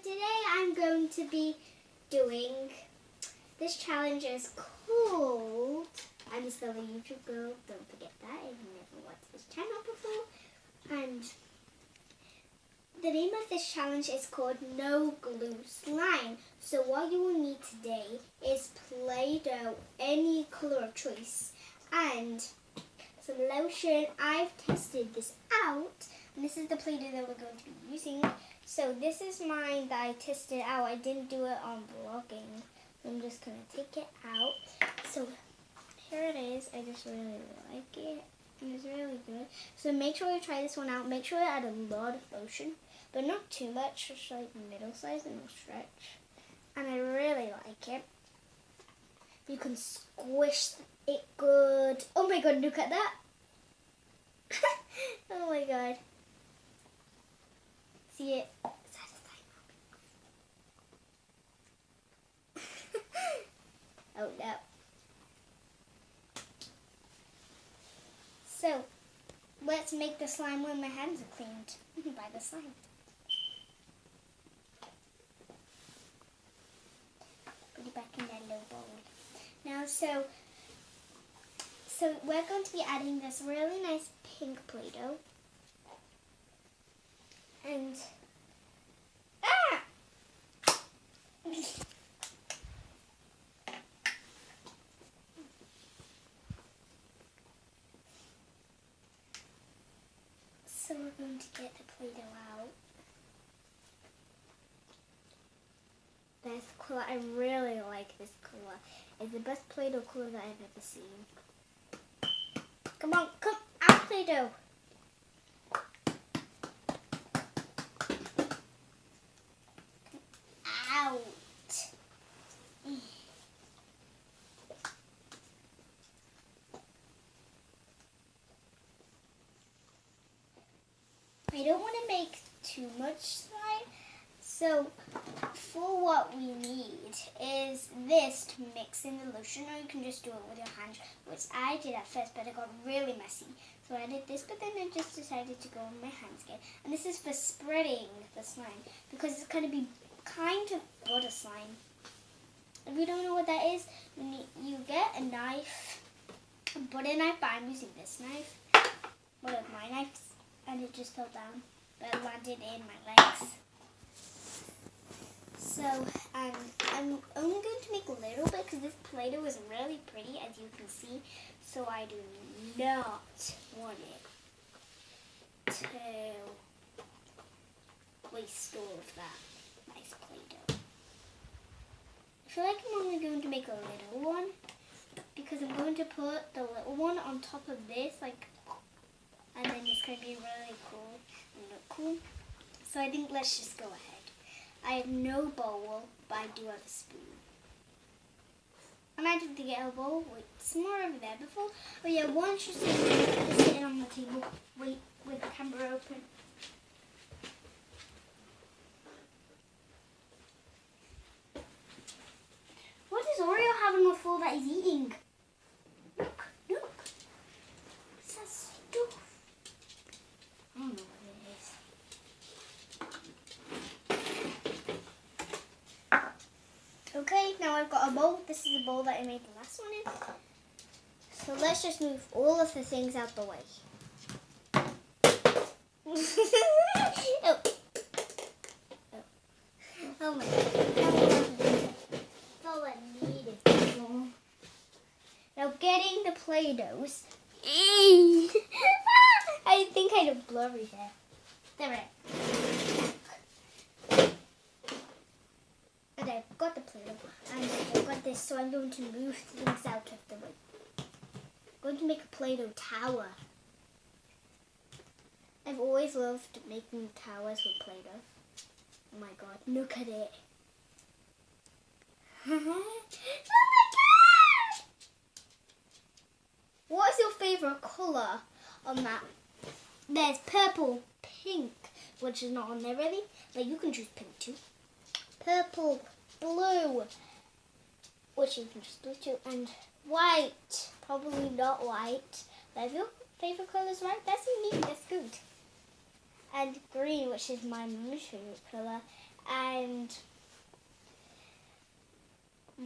today I'm going to be doing this challenge is called, I'm still a YouTube girl, don't forget that if you never watched this channel before, and the name of this challenge is called No Glue Slime. So what you will need today is Play-Doh, any colour of choice, and some lotion. I've tested this out, and this is the Play-Doh that we're going to be using. So this is mine that I tested out. I didn't do it on vlogging. I'm just going to take it out. So here it is. I just really like it. And it's really good. So make sure you try this one out. Make sure you add a lot of lotion, but not too much. Just like middle size and no stretch. And I really like it. You can squish it good. Oh my god, look at that. Oh my god. See it? Oh no. So, let's make the slime when my hands are cleaned by the slime. Put it back in that little bowl. Now, so we're going to be adding this really nice pink Play-Doh. And, so we're going to get the Play-Doh out. This color, I really like this color. It's the best Play-Doh color that I've ever seen. Come on, come out, Play-Doh. Out. I don't want to make too much slime, so for what we need is this to mix in the lotion, or you can just do it with your hands, which I did at first, but it got really messy. So I did this, but then I just decided to go with my hands again. And this is for spreading the slime, because it's going to be kind of butter slime. If you don't know what that is, you get a knife, a butter knife, but I'm using this knife, one of my knives, and it just fell down, but it landed in my legs. So I'm only going to make a little bit because this Play-Doh is really pretty, as you can see, so I do not want it to waste all of that nice Play-Doh. I feel like I'm only going to make a little one because I'm going to put the little one on top of this, and then it's going to be really cool and look cool. So I think let's just go ahead. I have no bowl, but I do have a spoon. I might have to get a bowl. Wait, it's more over there before. Oh yeah, one should just sitting on the table. Wait, with the camera open. What is Oreo having on the floor that he's eating? Look. What's that stuff? I don't know what it is. Okay, now I've got a bowl. This is a bowl that I made the last one in. So let's just move all of the things out the way. Oh my god. That's all I needed. Now getting the Play-Dohs. I think I look blurry there. There it is. And I've got the Play-Doh, and I've got this, so I'm going to move things out of the way. I'm going to make a Play-Doh tower. I've always loved making towers with Play-Doh. Oh my god, look at it. Oh my god! What is your favourite colour on that? There's purple, pink, which is not on there really, but you can choose pink too. Purple, blue, which you can choose blue too, and white, probably not white. But if your favourite colour is white, that's unique, that's good. And green, which is my mom's favourite colour, and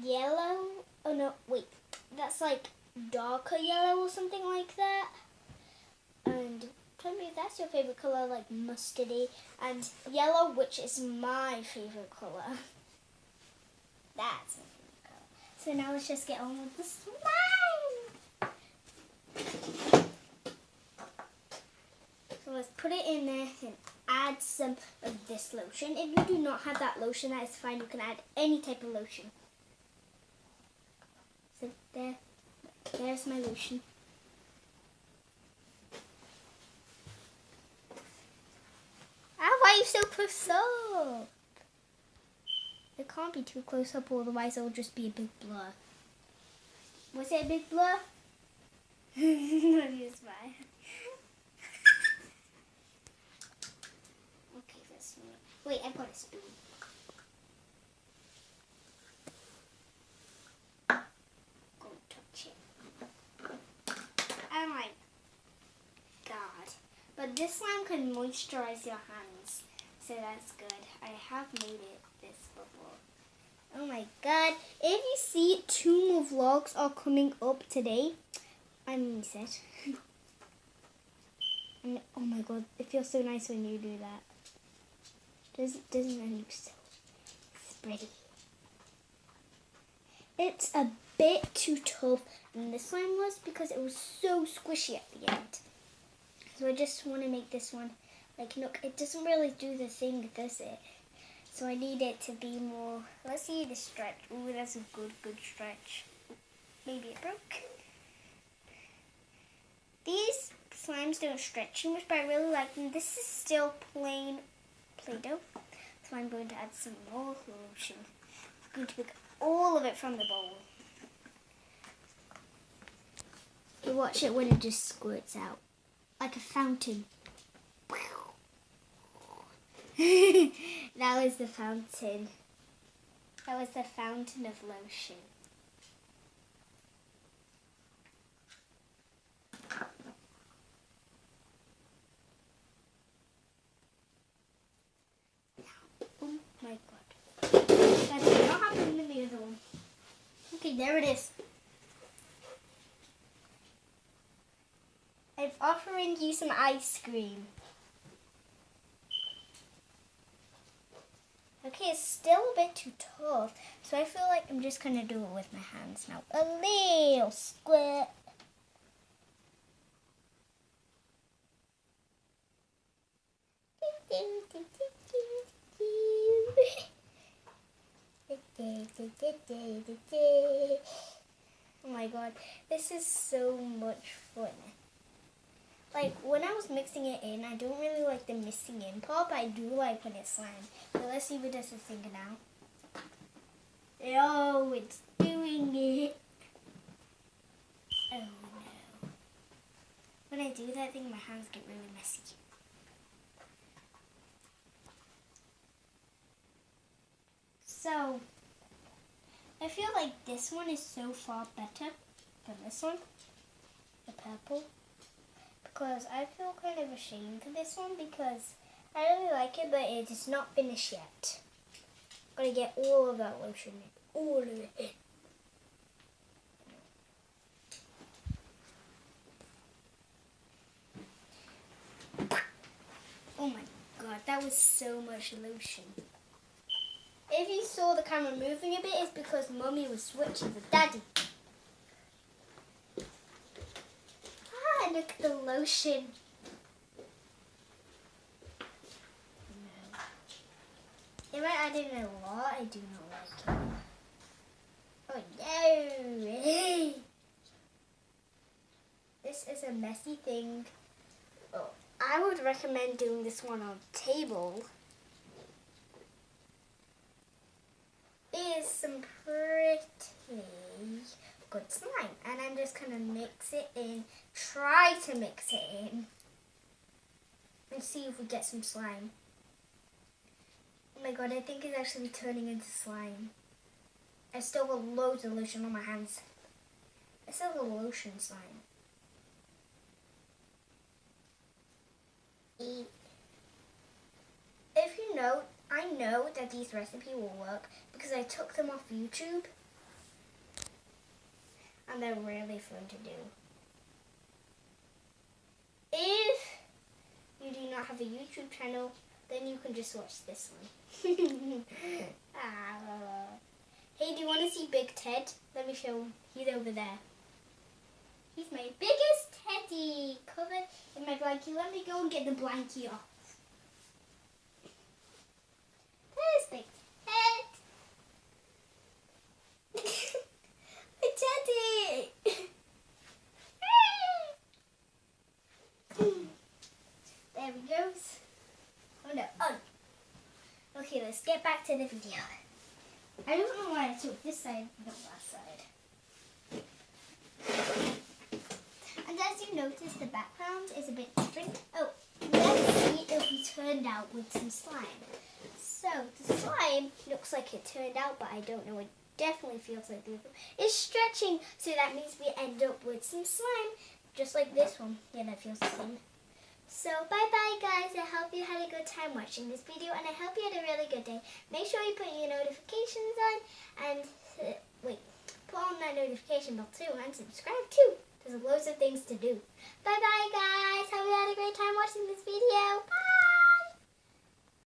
yellow. Oh no, wait, that's like darker yellow or something like that. And tell me if that's your favorite color, like mustardy, and yellow, which is my favorite color. That's my favorite color. So now let's just get on with the slime. So let's put it in there and add some of this lotion. If you do not have that lotion, that is fine. You can add any type of lotion. So there's my lotion. Why are you so close up? It can't be too close up, otherwise it'll just be a big blur. Was it a big blur? It's fine. Okay, let's wait, I've got a spoon. Go touch it. Oh my god. But this slime can moisturize your hands, so that's good. I have made this before. Oh my god. If you see, 2 more vlogs are coming up today. I miss it. And, oh my god, it feels so nice when you do that. Doesn't it look so spready? It's a bit too tough than this slime was because it was so squishy at the end. So I just want to make this one, like, look, it doesn't really do the thing, does it? So I need it to be more, let's see the stretch. Ooh, that's a good stretch. Maybe it broke. These slimes don't stretch too much, but I really like them. This is still plain Play-Doh. So I'm going to add some more lotion. I'm going to pick all of it from the bowl. You watch it when it just squirts out. Like a fountain. That was the fountain. That was the fountain of lotion. Oh my god. That did not happen in the other one. Okay, there it is. I'm offering you some ice cream. Okay, it's still a bit too tough, so I feel like I'm just going to do it with my hands now. A little squirt. Oh my god, this is so much fun. Like, when I was mixing it in, I don't really like the mixing in part, but I do like when it's slime. So let's see what does the thing now. Oh, it's doing it. Oh no. When I do that thing, my hands get really messy. So, I feel like this one is so far better than this one, the purple. Because I feel kind of ashamed for this one because I really like it, but it is not finished yet. Gotta get all of that lotion in. All of it in. Oh my god, that was so much lotion. If you saw the camera moving a bit, it's because Mummy was switching with Daddy. Ah, look at the lotion. No. If I add in a lot, I do not like it. Oh no! This is a messy thing. Oh, I would recommend doing this one on a table. Is some pretty good slime, and I'm just gonna mix it in, try to mix it in and see if we get some slime. Oh my god, I think it's actually turning into slime. I still got loads of lotion on my hands. I still got lotion slime. If you know, I know that these recipes will work because I took them off YouTube and they're really fun to do. If you do not have a YouTube channel, then you can just watch this one. Hey, do you want to see Big Ted? Let me show him. He's over there. He's my biggest teddy covered in my blankie. Let me go and get the blankie off. There's Big Ted. My teddy. There he goes. Oh no. Oh. Okay, let's get back to the video. I don't know why I took this side and not that side. And as you notice, the background is a bit different. Oh, let's see if we turned out with some slime. So, the slime looks like it turned out, but I don't know. It definitely feels like the other. It's stretching, so that means we end up with some slime, just like this one. Yeah, that feels the same. So, bye-bye, guys. I hope you had a good time watching this video, and I hope you had a really good day. Make sure you put your notifications on, and put on that notification bell too, and subscribe too. There's loads of things to do. Bye-bye, guys. Hope you had a great time watching this video. Bye!